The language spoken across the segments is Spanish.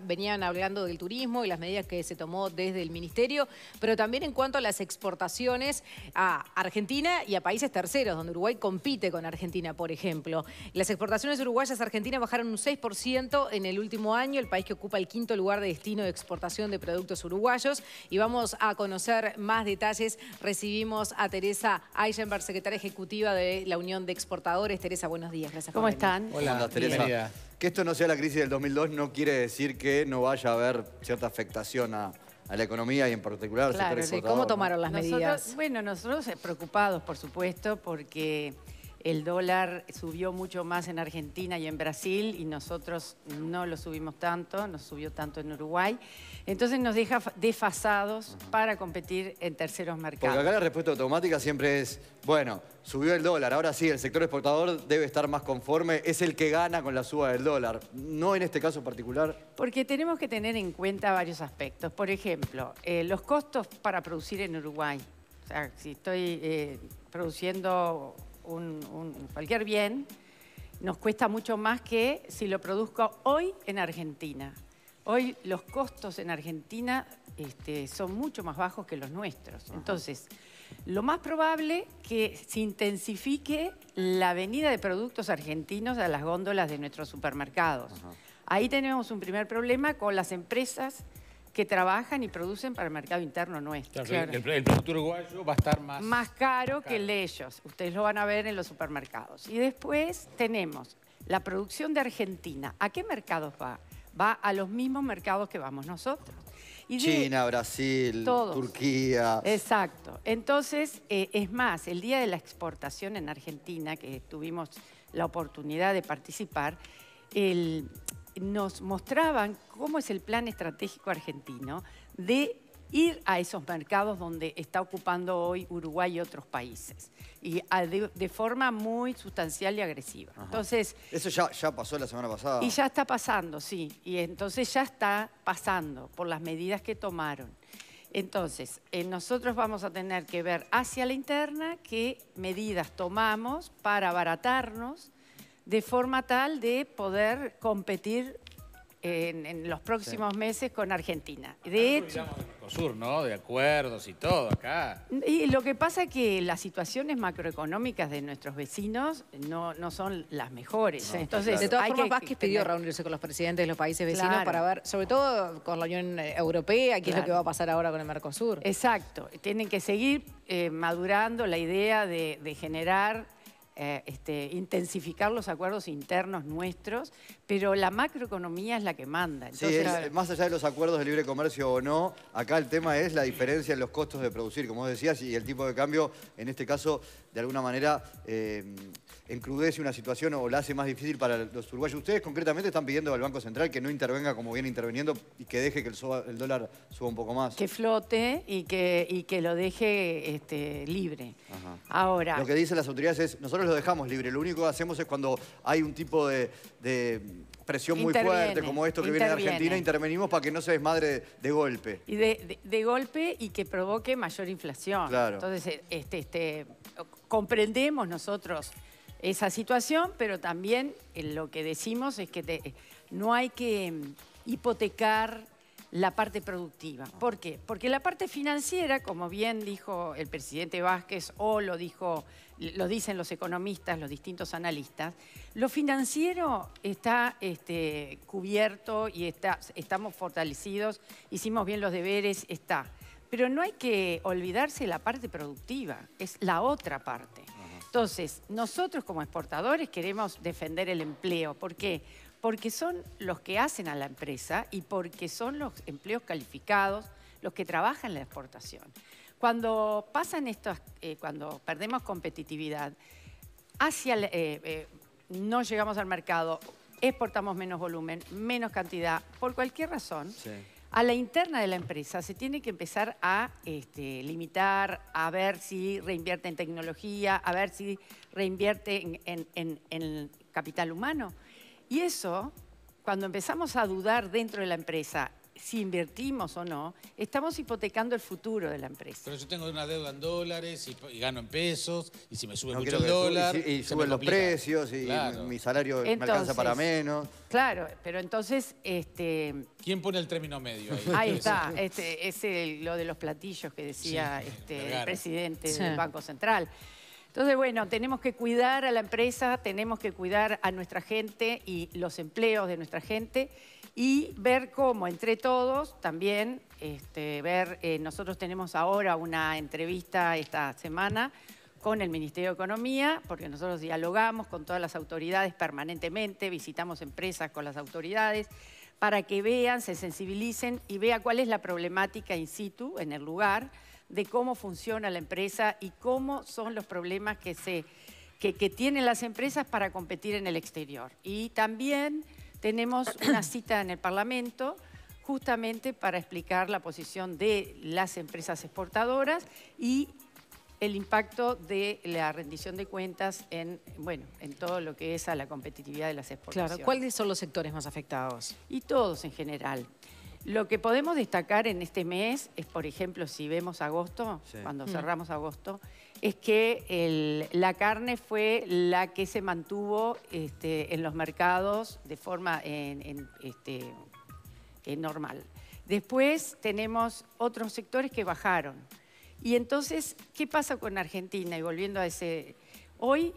Venían hablando del turismo y las medidas que se tomó desde el Ministerio, pero también en cuanto a las exportaciones a Argentina y a países terceros, donde Uruguay compite con Argentina, por ejemplo. Las exportaciones uruguayas a Argentina bajaron un 6% en el último año, el país que ocupa el quinto lugar de destino de exportación de productos uruguayos. Y vamos a conocer más detalles. Recibimos a Teresa Eichenberg, secretaria ejecutiva de la Unión de Exportadores. Teresa, buenos días. Gracias por venir. ¿Cómo están? Hola, Teresa. Que esto no sea la crisis del 2002 no quiere decir que no vaya a haber cierta afectación a la economía y en particular al sector exportador. ¿Cómo tomaron las medidas? Bueno, nosotros preocupados, por supuesto, porque el dólar subió mucho más en Argentina y en Brasil y nosotros no lo subimos tanto, nos subió tanto en Uruguay. Entonces nos deja desfasados para competir en terceros mercados. Porque acá la respuesta automática siempre es, bueno, subió el dólar, ahora sí, el sector exportador debe estar más conforme, es el que gana con la suba del dólar. No en este caso particular. Porque tenemos que tener en cuenta varios aspectos. Por ejemplo, los costos para producir en Uruguay. O sea, si estoy produciendo cualquier bien, nos cuesta mucho más que si lo produzco hoy en Argentina. Hoy los costos en Argentina son mucho más bajos que los nuestros. Entonces, lo más probable es que se intensifique la venida de productos argentinos a las góndolas de nuestros supermercados. Ahí tenemos un primer problema con las empresas que trabajan y producen para el mercado interno nuestro. Claro. El producto uruguayo va a estar más caro que el de ellos. Ustedes lo van a ver en los supermercados. Y después tenemos la producción de Argentina. ¿A qué mercados va? Va a los mismos mercados que vamos nosotros. Y China, Brasil, todos. Turquía. Exacto. Entonces, es más, el día de la exportación en Argentina, que tuvimos la oportunidad de participar, nos mostraban cómo es el plan estratégico argentino de ir a esos mercados donde está ocupando hoy Uruguay y otros países. Y de forma muy sustancial y agresiva. Entonces, eso ya pasó la semana pasada. Y ya está pasando, sí. Y entonces ya está pasando por las medidas que tomaron. Entonces, nosotros vamos a tener que ver hacia la interna qué medidas tomamos para abaratarnos de forma tal de poder competir en los próximos meses con Argentina. De hecho, de Mercosur, ¿no? De acuerdos y todo acá. Y lo que pasa es que las situaciones macroeconómicas de nuestros vecinos no son las mejores. No, Entonces, claro. De todas formas, Vázquez pidió reunirse con los presidentes de los países vecinos para ver, sobre todo con la Unión Europea, qué es lo que va a pasar ahora con el Mercosur. Exacto. Tienen que seguir madurando la idea de generar intensificar los acuerdos internos nuestros, pero la macroeconomía es la que manda. Entonces, sí, más allá de los acuerdos de libre comercio o no, acá el tema es la diferencia en los costos de producir, como vos decías, y el tipo de cambio, en este caso, de alguna manera, encrudece una situación o la hace más difícil para los uruguayos. Ustedes concretamente están pidiendo al Banco Central que no intervenga como viene interviniendo y que deje que el dólar suba un poco más. Que flote y que lo deje libre. Ahora, lo que dicen las autoridades es, nosotros lo dejamos libre, lo único que hacemos es cuando hay un tipo de presión muy fuerte como esto que viene de Argentina, intervenimos para que no se desmadre de golpe. Y de golpe y que provoque mayor inflación. Claro. Entonces, comprendemos nosotros esa situación, pero también lo que decimos es que no hay que hipotecar la parte productiva. ¿Por qué? Porque la parte financiera, como bien dijo el presidente Vázquez o lo dicen los economistas, los distintos analistas, lo financiero está cubierto y estamos fortalecidos, hicimos bien los deberes, está. Pero no hay que olvidarse la parte productiva, es la otra parte. Entonces, nosotros como exportadores queremos defender el empleo. ¿Por qué? Porque son los que hacen a la empresa y porque son los empleos calificados los que trabajan en la exportación. Cuando pasan cuando perdemos competitividad, no llegamos al mercado, exportamos menos volumen, menos cantidad, por cualquier razón, a la interna de la empresa se tiene que empezar a limitar, a ver si reinvierte en tecnología, a ver si reinvierte en capital humano. Y eso, cuando empezamos a dudar dentro de la empresa si invertimos o no, estamos hipotecando el futuro de la empresa. Pero yo tengo una deuda en dólares y gano en pesos, y si me sube No mucho quiero el que dólar... y se suben me los complica. precios y Claro. mi salario me Entonces, alcanza para menos. Claro, pero entonces... ¿Quién pone el término medio ahí? Ahí está, lo de los platillos que decía Sí, el presidente Sí. del Banco Central. Entonces, bueno, tenemos que cuidar a la empresa, tenemos que cuidar a nuestra gente y los empleos de nuestra gente y ver cómo, entre todos, también nosotros tenemos ahora una entrevista esta semana con el Ministerio de Economía, porque nosotros dialogamos con todas las autoridades permanentemente, visitamos empresas con las autoridades, para que vean, se sensibilicen y vean cuál es la problemática in situ, en el lugar, de cómo funciona la empresa y cómo son los problemas que tienen las empresas para competir en el exterior. Y también tenemos una cita en el Parlamento justamente para explicar la posición de las empresas exportadoras y el impacto de la rendición de cuentas en todo lo que es a la competitividad de las exportaciones. Claro, ¿cuáles son los sectores más afectados? Y todos en general. Lo que podemos destacar en este mes es, por ejemplo, si vemos agosto, Sí. cuando cerramos agosto, es que la carne fue la que se mantuvo en los mercados de forma normal. Después tenemos otros sectores que bajaron. Y entonces, ¿qué pasa con Argentina? Y volviendo a hoy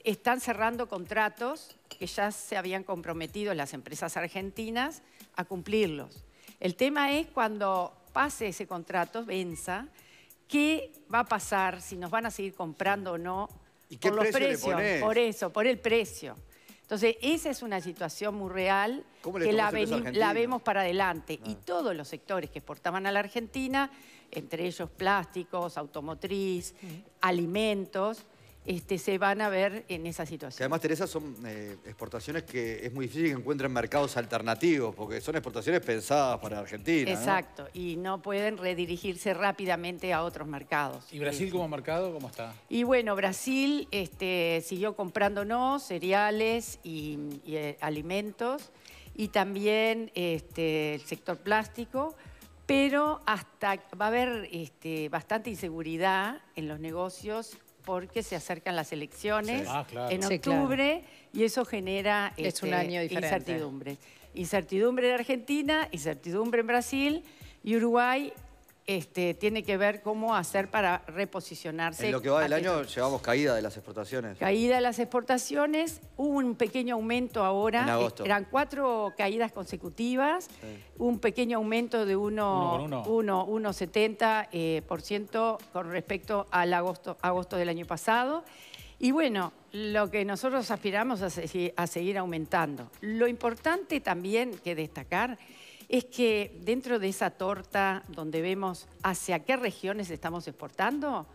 están cerrando contratos que ya se habían comprometido las empresas argentinas a cumplirlos. El tema es cuando pase ese contrato, venza, ¿qué va a pasar? Si nos van a seguir comprando o no. ¿Y qué por los precio le precios, ponés? por eso, por el precio. Entonces, esa es una situación muy real ¿Cómo le que tomás el peso argentino? la vemos para adelante. Y todos los sectores que exportaban a la Argentina, entre ellos plásticos, automotriz, alimentos, se van a ver en esa Que situación. además, Teresa, son exportaciones que es muy difícil que encuentren mercados alternativos, porque son exportaciones pensadas para Argentina, ¿no? Exacto, y no pueden redirigirse rápidamente a otros mercados. ¿Y Brasil como mercado cómo está? Y bueno, Brasil siguió comprándonos cereales y alimentos y también el sector plástico, pero va a haber bastante inseguridad en los negocios porque se acercan las elecciones Sí. Claro. en Sí, octubre y eso genera Es un año diferente. incertidumbre. Incertidumbre en Argentina, incertidumbre en Brasil y Uruguay tiene que ver cómo hacer para reposicionarse. En lo que va del ante año esto. llevamos caída de las exportaciones. Caída de las exportaciones, hubo un pequeño aumento ahora. En agosto. Eran 4 caídas consecutivas, un pequeño aumento de 1,70% con respecto al agosto del año pasado. Y bueno, lo que nosotros aspiramos a seguir aumentando. Lo importante también que destacar es que dentro de esa torta donde vemos hacia qué regiones estamos exportando,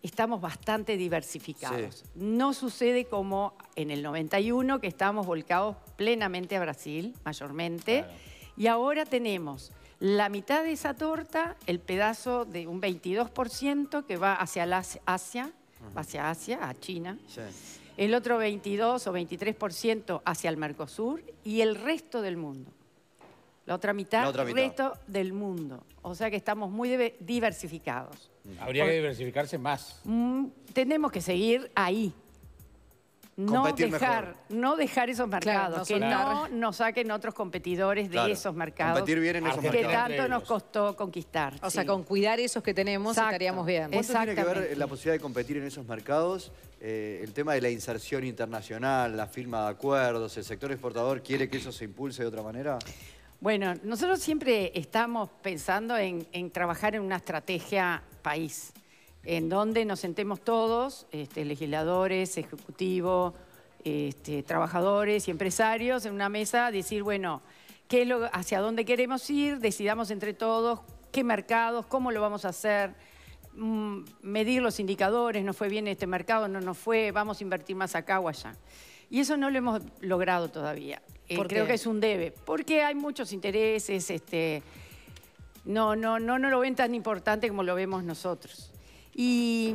estamos bastante diversificados. Sí. No sucede como en el 91, que estábamos volcados plenamente a Brasil, mayormente, Claro. y ahora tenemos la mitad de esa torta, el pedazo de un 22% que va hacia Asia, a China, Sí. el otro 22 o 23% hacia el Mercosur y el resto del mundo. La otra mitad, el resto del mundo. O sea que estamos muy diversificados. Habría que diversificarse más. Tenemos que seguir ahí. Competir No dejar esos mercados, no que soltar. no nos saquen otros competidores Claro. de esos mercados Competir bien en esos Argentina. que mercados. tanto nos costó conquistar. O sea, sí. con cuidar esos que tenemos Exacto. estaríamos bien. ¿Cuánto tiene que ver Exactamente. la posibilidad de competir en esos mercados? El tema de la inserción internacional, la firma de acuerdos, ¿el sector exportador quiere que eso se impulse de otra manera? Bueno, nosotros siempre estamos pensando en trabajar en una estrategia país, en donde nos sentemos todos, legisladores, ejecutivos, trabajadores y empresarios, en una mesa, a decir, bueno, hacia dónde queremos ir, decidamos entre todos qué mercados, cómo lo vamos a hacer, medir los indicadores, nos fue bien este mercado, no nos fue, vamos a invertir más acá o allá. Y eso no lo hemos logrado todavía. ¿Por Creo qué? que es un debe, porque hay muchos intereses, no lo ven tan importante como lo vemos nosotros. Y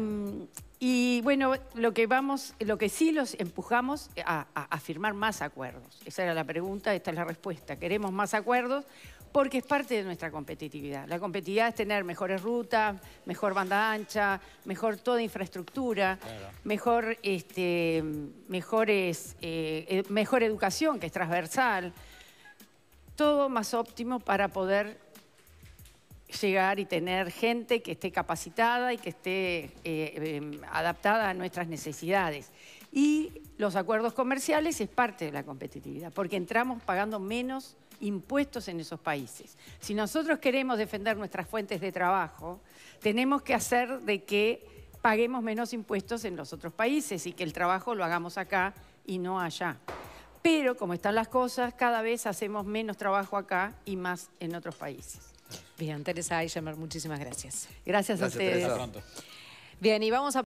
bueno, lo que sí los empujamos a firmar más acuerdos. Esa era la pregunta, esta es la respuesta. Queremos más acuerdos porque es parte de nuestra competitividad. La competitividad es tener mejores rutas, mejor banda ancha, mejor toda infraestructura, mejor educación, que es transversal, todo más óptimo para poder llegar y tener gente que esté capacitada y que esté adaptada a nuestras necesidades. Y los acuerdos comerciales es parte de la competitividad, porque entramos pagando menos impuestos en esos países. Si nosotros queremos defender nuestras fuentes de trabajo, tenemos que hacer de que paguemos menos impuestos en los otros países y que el trabajo lo hagamos acá y no allá. Pero, como están las cosas, cada vez hacemos menos trabajo acá y más en otros países. Bien, Teresa Eichemer, muchísimas gracias. Gracias a ustedes. Teresa. Hasta pronto. Bien, y vamos a